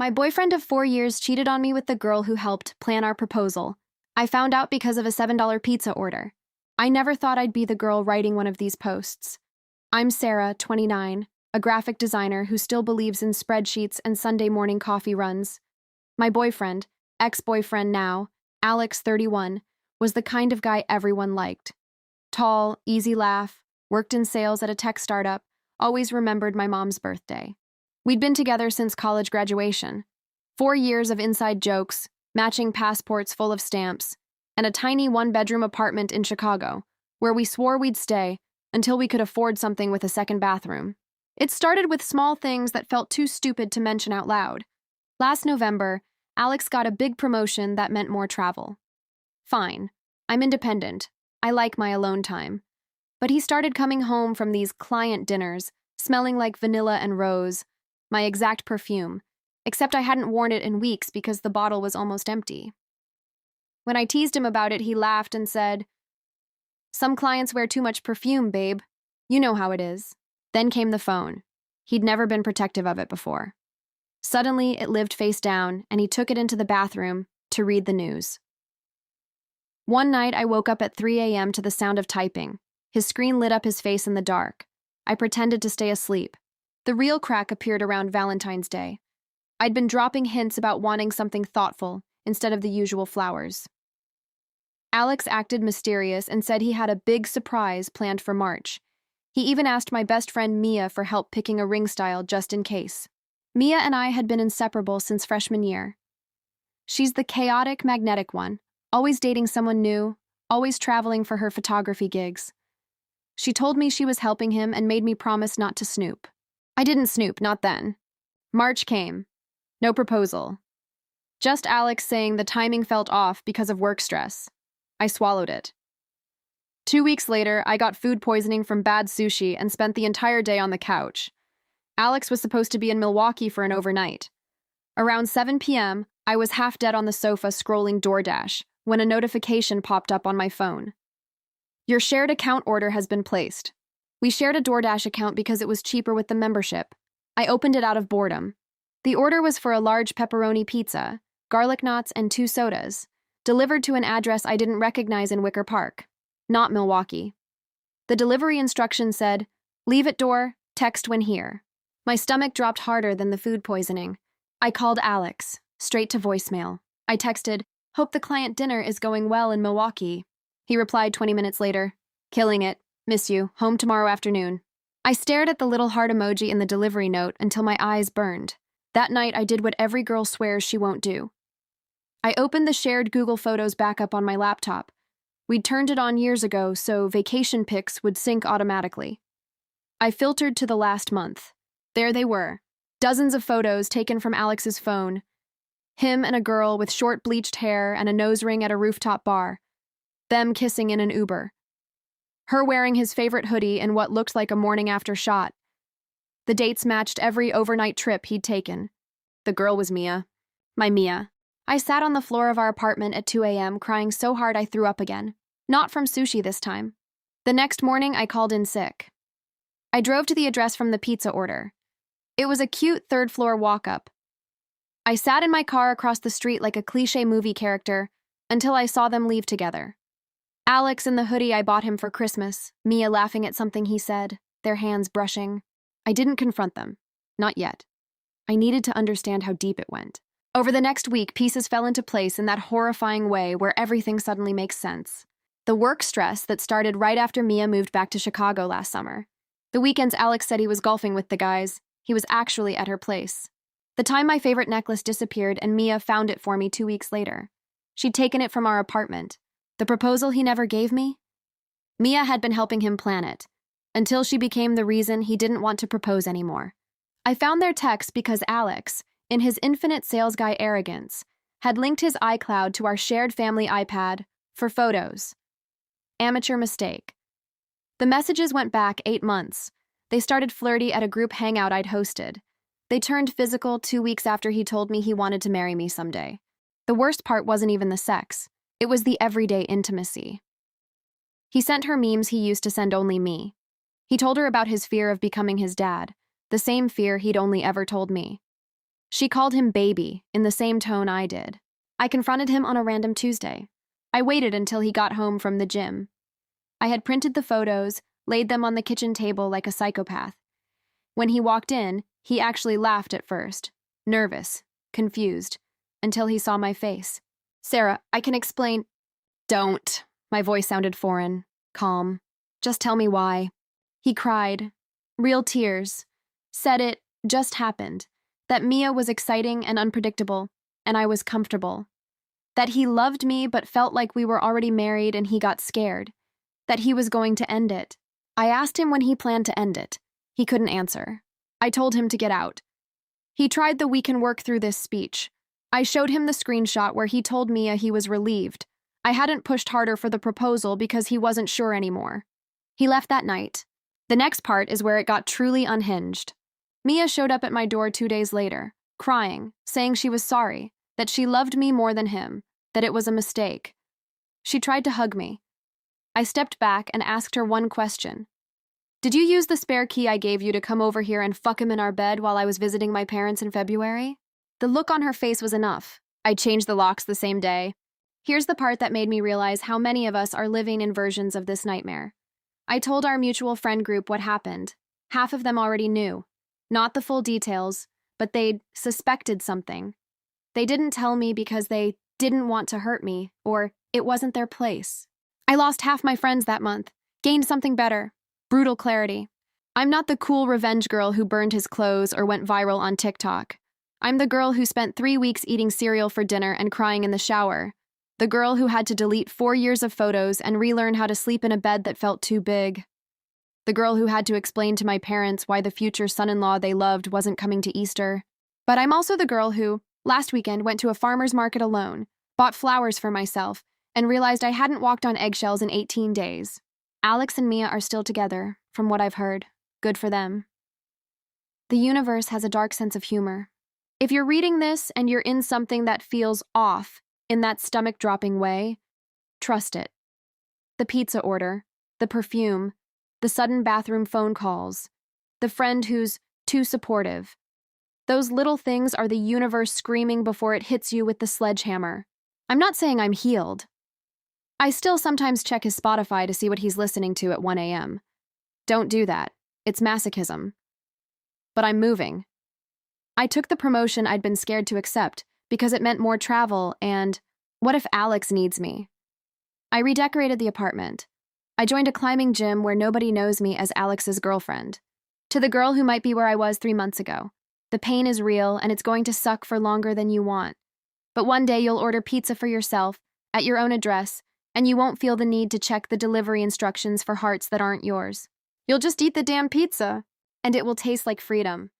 My boyfriend of 4 years cheated on me with the girl who helped plan our proposal. I found out because of a $7 pizza order. I never thought I'd be the girl writing one of these posts. I'm Sarah, 29, a graphic designer who still believes in spreadsheets and Sunday morning coffee runs. My boyfriend, ex-boyfriend now, Alex, 31, was the kind of guy everyone liked. Tall, easy laugh, worked in sales at a tech startup, always remembered my mom's birthday. We'd been together since college graduation. 4 years of inside jokes, matching passports full of stamps, and a tiny one-bedroom apartment in Chicago, where we swore we'd stay until we could afford something with a second bathroom. It started with small things that felt too stupid to mention out loud. Last November, Alex got a big promotion that meant more travel. Fine, I'm independent. I like my alone time. But he started coming home from these client dinners, smelling like vanilla and rose, my exact perfume, except I hadn't worn it in weeks because the bottle was almost empty. When I teased him about it, he laughed and said, "Some clients wear too much perfume, babe. You know how it is." Then came the phone. He'd never been protective of it before. Suddenly, it lived face down, and he took it into the bathroom to read the news. One night, I woke up at 3 a.m. to the sound of typing. His screen lit up his face in the dark. I pretended to stay asleep. The real crack appeared around Valentine's Day. I'd been dropping hints about wanting something thoughtful instead of the usual flowers. Alex acted mysterious and said he had a big surprise planned for March. He even asked my best friend Mia for help picking a ring style just in case. Mia and I had been inseparable since freshman year. She's the chaotic, magnetic one, always dating someone new, always traveling for her photography gigs. She told me she was helping him and made me promise not to snoop. I didn't snoop, not then. March came. No proposal. Just Alex saying the timing felt off because of work stress. I swallowed it. 2 weeks later, I got food poisoning from bad sushi and spent the entire day on the couch. Alex was supposed to be in Milwaukee for an overnight. Around 7 p.m., I was half dead on the sofa scrolling DoorDash when a notification popped up on my phone. Your shared account order has been placed. We shared a DoorDash account because it was cheaper with the membership. I opened it out of boredom. The order was for a large pepperoni pizza, garlic knots, and 2 sodas, delivered to an address I didn't recognize in Wicker Park, not Milwaukee. The delivery instruction said, "Leave at door, text when here." My stomach dropped harder than the food poisoning. I called Alex, straight to voicemail. I texted, "Hope the client dinner is going well in Milwaukee." He replied 20 minutes later, "Killing it. Miss you. Home tomorrow afternoon." I stared at the little heart emoji in the delivery note until my eyes burned. That night, I did what every girl swears she won't do. I opened the shared Google Photos backup on my laptop. We'd turned it on years ago, so vacation pics would sync automatically. I filtered to the last month. There they were, dozens of photos taken from Alex's phone. Him and a girl with short bleached hair and a nose ring at a rooftop bar. Them kissing in an Uber. Her wearing his favorite hoodie in what looked like a morning after shot. The dates matched every overnight trip he'd taken. The girl was Mia. My Mia. I sat on the floor of our apartment at 2 a.m. crying so hard I threw up again. Not from sushi this time. The next morning, I called in sick. I drove to the address from the pizza order. It was a cute third-floor walk-up. I sat in my car across the street like a cliché movie character until I saw them leave together. Alex in the hoodie I bought him for Christmas, Mia laughing at something he said, their hands brushing. I didn't confront them. Not yet. I needed to understand how deep it went. Over the next week, pieces fell into place in that horrifying way where everything suddenly makes sense. The work stress that started right after Mia moved back to Chicago last summer. The weekends Alex said he was golfing with the guys, he was actually at her place. The time my favorite necklace disappeared and Mia found it for me 2 weeks later. She'd taken it from our apartment. The proposal he never gave me? Mia had been helping him plan it, until she became the reason he didn't want to propose anymore. I found their text because Alex, in his infinite sales guy arrogance, had linked his iCloud to our shared family iPad for photos. Amateur mistake. The messages went back 8 months. They started flirty at a group hangout I'd hosted. They turned physical 2 weeks after he told me he wanted to marry me someday. The worst part wasn't even the sex. It was the everyday intimacy. He sent her memes he used to send only me. He told her about his fear of becoming his dad, the same fear he'd only ever told me. She called him baby in the same tone I did. I confronted him on a random Tuesday. I waited until he got home from the gym. I had printed the photos, laid them on the kitchen table like a psychopath. When he walked in, he actually laughed at first, nervous, confused, until he saw my face. Sarah, I can explain. Don't. My voice sounded foreign, calm. Just tell me why. He cried. Real tears. Said it just happened. That Mia was exciting and unpredictable, and I was comfortable. That he loved me but felt like we were already married and he got scared. That he was going to end it. I asked him when he planned to end it. He couldn't answer. I told him to get out. He tried the "we can work through this" speech. I showed him the screenshot where he told Mia he was relieved. I hadn't pushed harder for the proposal because he wasn't sure anymore. He left that night. The next part is where it got truly unhinged. Mia showed up at my door 2 days later, crying, saying she was sorry, that she loved me more than him, that it was a mistake. She tried to hug me. I stepped back and asked her one question. Did you use the spare key I gave you to come over here and fuck him in our bed while I was visiting my parents in February? The look on her face was enough. I changed the locks the same day. Here's the part that made me realize how many of us are living in versions of this nightmare. I told our mutual friend group what happened. Half of them already knew. Not the full details, but they'd suspected something. They didn't tell me because they didn't want to hurt me, or it wasn't their place. I lost half my friends that month, gained something better. Brutal clarity. I'm not the cool revenge girl who burned his clothes or went viral on TikTok. I'm the girl who spent 3 weeks eating cereal for dinner and crying in the shower. The girl who had to delete 4 years of photos and relearn how to sleep in a bed that felt too big. The girl who had to explain to my parents why the future son-in-law they loved wasn't coming to Easter. But I'm also the girl who, last weekend, went to a farmer's market alone, bought flowers for myself, and realized I hadn't walked on eggshells in 18 days. Alex and Mia are still together, from what I've heard. Good for them. The universe has a dark sense of humor. If you're reading this and you're in something that feels off in that stomach-dropping way, trust it. The pizza order, the perfume, the sudden bathroom phone calls, the friend who's too supportive. Those little things are the universe screaming before it hits you with the sledgehammer. I'm not saying I'm healed. I still sometimes check his Spotify to see what he's listening to at 1 a.m. Don't do that. It's masochism. But I'm moving. I took the promotion I'd been scared to accept because it meant more travel and, what if Alex needs me? I redecorated the apartment. I joined a climbing gym where nobody knows me as Alex's girlfriend. To the girl who might be where I was 3 months ago, the pain is real and it's going to suck for longer than you want. But one day you'll order pizza for yourself, at your own address, and you won't feel the need to check the delivery instructions for hearts that aren't yours. You'll just eat the damn pizza, and it will taste like freedom.